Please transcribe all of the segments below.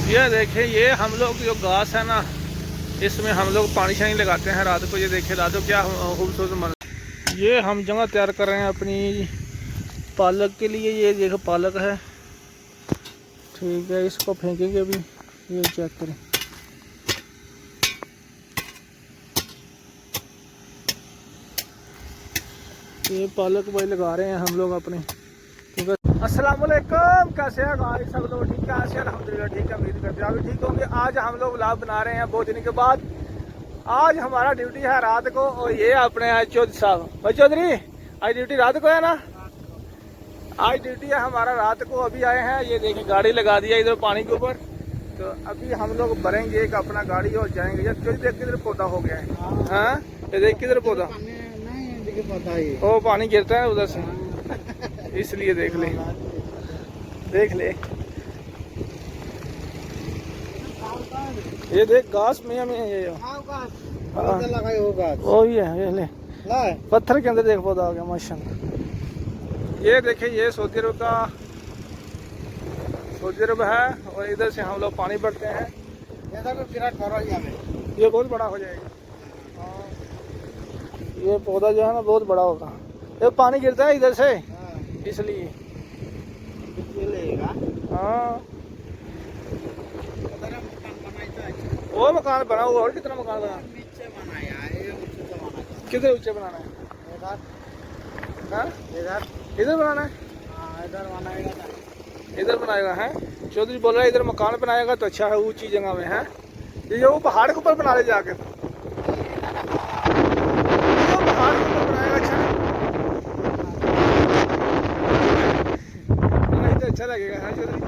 ये देखें, ये हम लोग जो घास है ना, इसमें हम लोग पानी शानी लगाते हैं रात को। ये देखें रात को क्या खूबसूरत मन। ये हम जगह तैयार कर रहे हैं अपनी पालक के लिए। ये देखो पालक है, ठीक है, इसको फेंकेंगे अभी। ये चेक करें, ये पालक भाई लगा रहे हैं हम लोग अपने, ठीक है। अस्सलाम वालेकुम, कैसे हैं भाई सब लोग? ठीक है, अल्हम्दुलिल्लाह ठीक है, उम्मीद करते हैं आप भी ठीक होंगे। आज हम लोग व्लॉग बना रहे हैं बहुत दिन के बाद। आज हमारा ड्यूटी है रात को, और ये अपने आज चौधरी साहब, भाई चौधरी आज ड्यूटी रात को है ना? आज ड्यूटी है हमारा रात को। अभी आए हैं, ये देखिए गाड़ी लगा दिया इधर पानी के ऊपर। तो अभी हम लोग भरेंगे एक अपना गाड़ी और जाएंगे। ये चौधरी देख किधर पौधा हो गया है, हाँ ये देख किधर पौधा, वो पानी गिरता है उधर से, इसलिए देख ले देख ले। ये देख घास में हमें ये वो ही है, ये ले पत्थर के अंदर देख पौधा हो गया माशाल्लाह। ये देखे, ये सऊदी अरब है, और इधर से हम लोग पानी भरते हैं। ये बहुत बड़ा हो जाएगा, ये पौधा जो है ना बहुत बड़ा होगा। ये पानी गिरता है इधर से, इसलिए हाँ। वो मकान बना हुआ, और कितना मकान बना? किधर ऊंचे बनाना है? इधर बनाना है, इधर बनाएगा है। चौधरी बोल रहा है इधर मकान बनाएगा तो अच्छा है, ऊंची जगह में है। ये वो पहाड़ के ऊपर बना ले जाके, पहाड़ के ऊपर बनाएगा, अच्छा नहीं तो अच्छा लगेगा है चौधरी।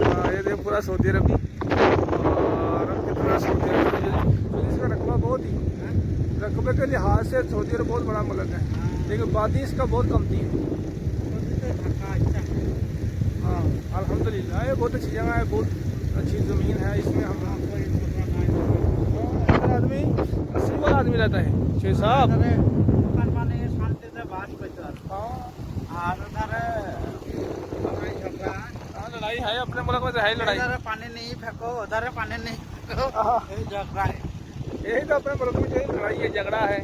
हाँ ये देख पूरा सऊदी अरब, और कितना सऊदी अरब इसका रकबा बहुत ही, रकबे के लिहाज से सऊदी अरब बहुत बड़ा मुल्क है, लेकिन आबादी इसका बहुत कम थी। हाँ अल्हम्दुलिल्लाह, ये बहुत अच्छी जगह है, बहुत अच्छी ज़मीन है। इसमें हम आदमी 80 आदमी रहता है, 6 साहब। हाँ लड़ाई है अपने मुल्क में, है लड़ाई। पानी नहीं फेंको, उधर पानी नहीं फेंको, झगड़ा है। यही तो अपने मुल्क में यही लड़ाई है, झगड़ा है,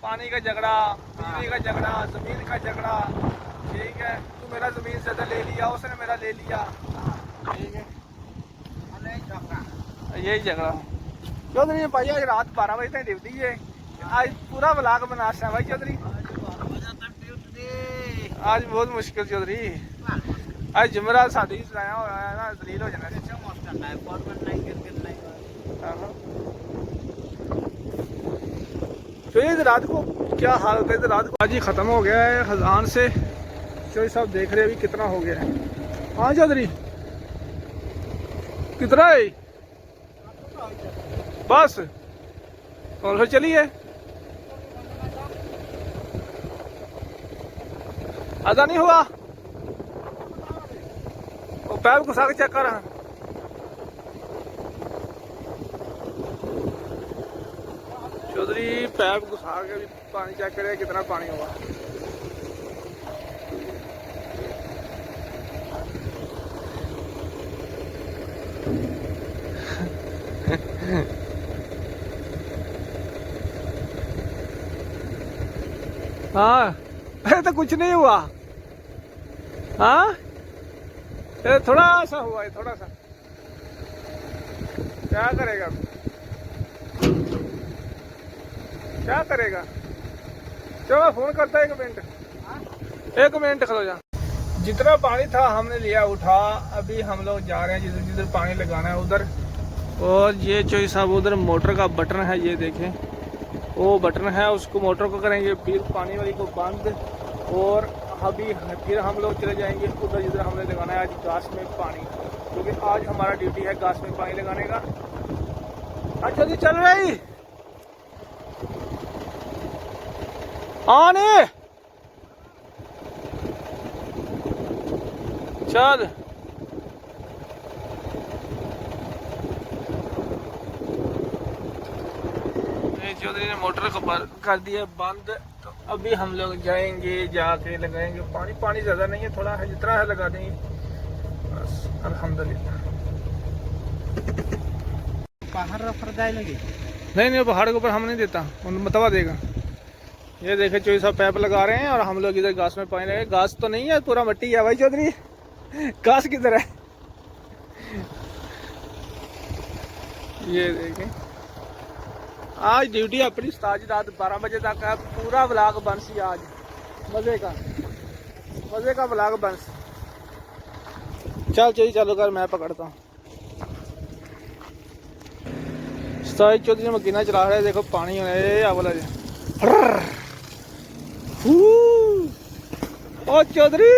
पानी का झगड़ा, बिजली का झगड़ा, जमीन का झगड़ा, ठीक है। तू मेरा जमीन से ले लिया, उसने मेरा ले लिया, ठीक है, यही झगड़ा। चौधरी भाई आज रात 12 बजे तक ड्यूटी है, आज पूरा व्लॉग बनाना है भाई चौधरी। आज बहुत मुश्किल चौधरी, आज जुमेरात साड़ी चलाया हो रहा है ना, दलील हो जाना। तो ये रात को क्या हाल होता है, रात को आज ही खत्म हो गया है खजान से। चौधरी साहब देख रहे हैं अभी कितना हो गया है। हाँ चौधरी कितना है बस, कौन सा चलिए आधा नहीं हुआ, वो पैप घुसा के चेक कर रहा। चौधरी पैप घुसा के भी पानी चेक करे कितना पानी होगा। हाँ अरे तो कुछ नहीं हुआ, हाँ थोड़ा सा हुआ है, थोड़ा सा। क्या करेगा, क्या करेगा? चलो फोन करता है, 1 मिनट, 1 मिनट खलो जा। जितना पानी था हमने लिया उठा, अभी हम लोग जा रहे हैं जिधर जिधर पानी लगाना है उधर। और ये चौधरी साहब उधर मोटर का बटन है, ये देखें वो बटन है, उसको मोटर को करेंगे फिर पानी वाली को बंद, और अभी फिर हम लोग चले जाएंगे उधर जिधर हमने लगाना है आज घास में पानी, क्योंकि आज हमारा ड्यूटी है घास में पानी लगाने का। अच्छा जी चल रही आने चल। चौधरी ने मोटर को कर दिया बंद, तो अभी हम लोग जाएंगे, जाके लगाएंगे पानी। पानी ज़्यादा नहीं है, थोड़ा है, जितना है लगा देंगे। बस अल्हम्दुलिल्लाह। पहाड़ रफर जाए लगे। नहीं नहीं, पहाड़ के ऊपर हम नहीं देता, उन मतवा देगा। ये देखे चोई साहब पैप लगा रहे हैं और हम लोग इधर घास में पानी लगे। घास तो नहीं है, पूरा मिट्टी है भाई चौधरी। घास किधर है? ये देखें, आज ड्यूटी अपनी उस्ताद जी रात 12 बजे तक है। पूरा व्लॉग बंसी आज मजे का व्लॉग बंस। चल चलिए चलो कर, मैं पकड़ता हूँ। उस्ताद चौधरी मकीना चला रहे, देखो पानी वाला ओ चौधरी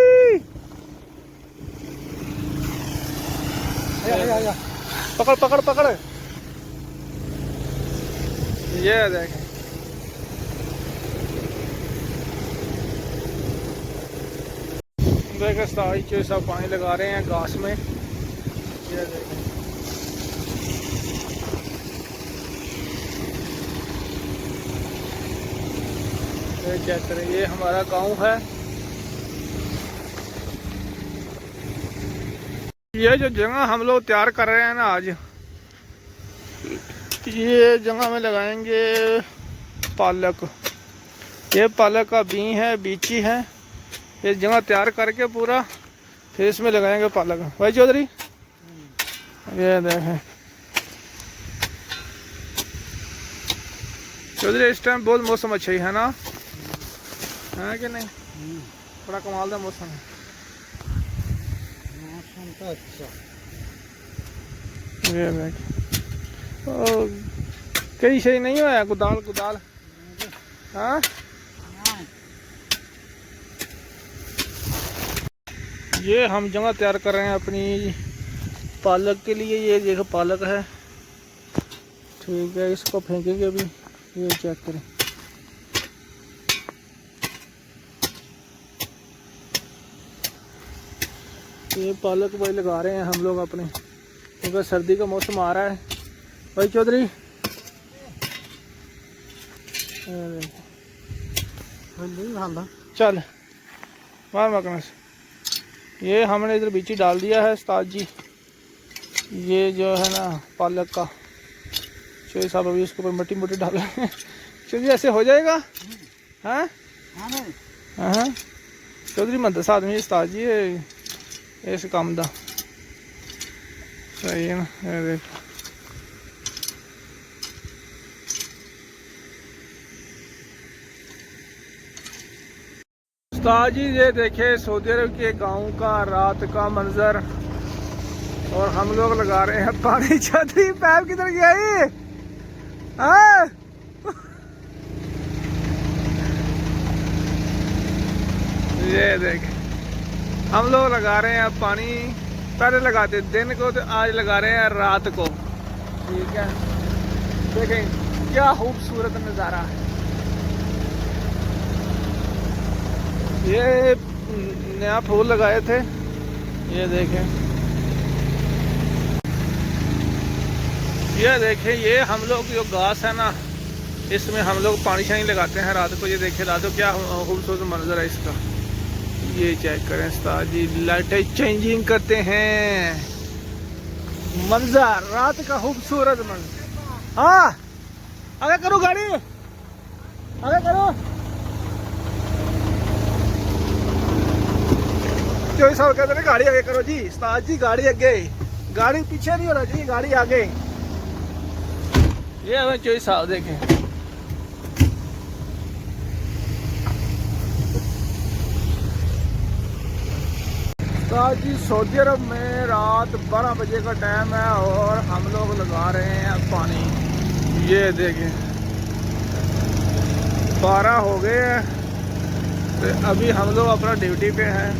पकड़ पकड़ पकड़। ये देख, देख उस्ताद सब पानी लगा रहे हैं घास में। ये देखें, ये चेक करें, ये हमारा गांव है। ये जो जगह हम लोग तैयार कर रहे हैं ना आज, ये जगह में लगाएंगे पालक। ये पालक का बी है, बीची है। ये जगह तैयार करके पूरा फिर इसमें लगाएंगे पालक। भाई चौधरी ये देखें चौधरी, इस टाइम बहुत मौसम अच्छा ही है ना, है कि नहीं? बड़ा कमाल का मौसम है। मौसम तो अच्छा। ये देख, कई सही नहीं हुआ कुदाल। हाँ, ये हम जगह तैयार कर रहे हैं अपनी पालक के लिए। ये देखो पालक है, ठीक है, इसको फेंकेंगे अभी। ये चेक करें, ये पालक भाई लगा रहे हैं हम लोग अपने, क्योंकि सर्दी का मौसम आ रहा है। भाई चौधरी चल मार मकना से। ये हमने इधर बीची डाल दिया है उस्ताद जी। ये जो है ना पालक का, चौधरी साहब अभी उसके ऊपर मिट्टी मोटी डाल रहे हैं। चौधरी ऐसे हो जाएगा? हाँ हाँ, चौधरी मदरसा आदमी उस्ताद जी इस काम दा। सही है ना? ये देखो उस्ताद जी, ये देखे सऊदी अरब के गांव का रात का मंजर, और हम लोग लगा रहे हैं पानी। चौधरी पैप किधर गया ये? हाँ? ये देख, हम लोग लगा रहे हैं पानी। पहले लगाते दिन को, तो आज लगा रहे हैं रात को। ठीक है, देखें क्या खूबसूरत नज़ारा है। ये नया फूल लगाए थे, ये देखें, ये देखें, ये हम लोग जो घास है ना, इसमें हम लोग पानी शानी लगाते हैं रात को। ये देखें रात को क्या खूबसूरत मंजर है इसका। ये चेक करें उस्ताद जी, लाइटें चेंजिंग करते हैं, मंजर रात का खूबसूरत मंजर। हाँ आगे करो, गाड़ी आगे करो। चौधरी साहब कहते हैं गाड़ी आगे करो जी। उस्ताद जी गाड़ी आगे, गाड़ी पीछे नहीं होना चाहिए, गाड़ी आगे। ये हमें चौधरी साहब देखें, उस्ताद जी सऊदी अरब में रात 12 बजे का टाइम है और हम लोग लगा रहे हैं पानी। ये देखें 12 हो गए हैं, तो अभी हम लोग अपना ड्यूटी पे हैं।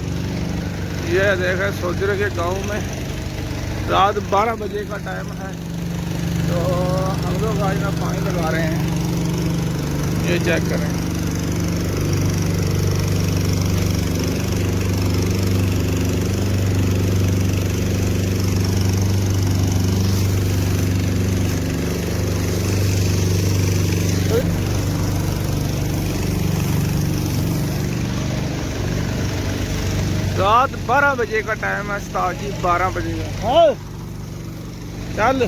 ये देखें सऊदी अरब के गांव में रात 12 बजे का टाइम है, तो हम लोग आज ना पानी लगा रहे हैं। ये चेक करें, रात 12 बजे का टाइम है उस्ताद जी, 12 बजे का। चल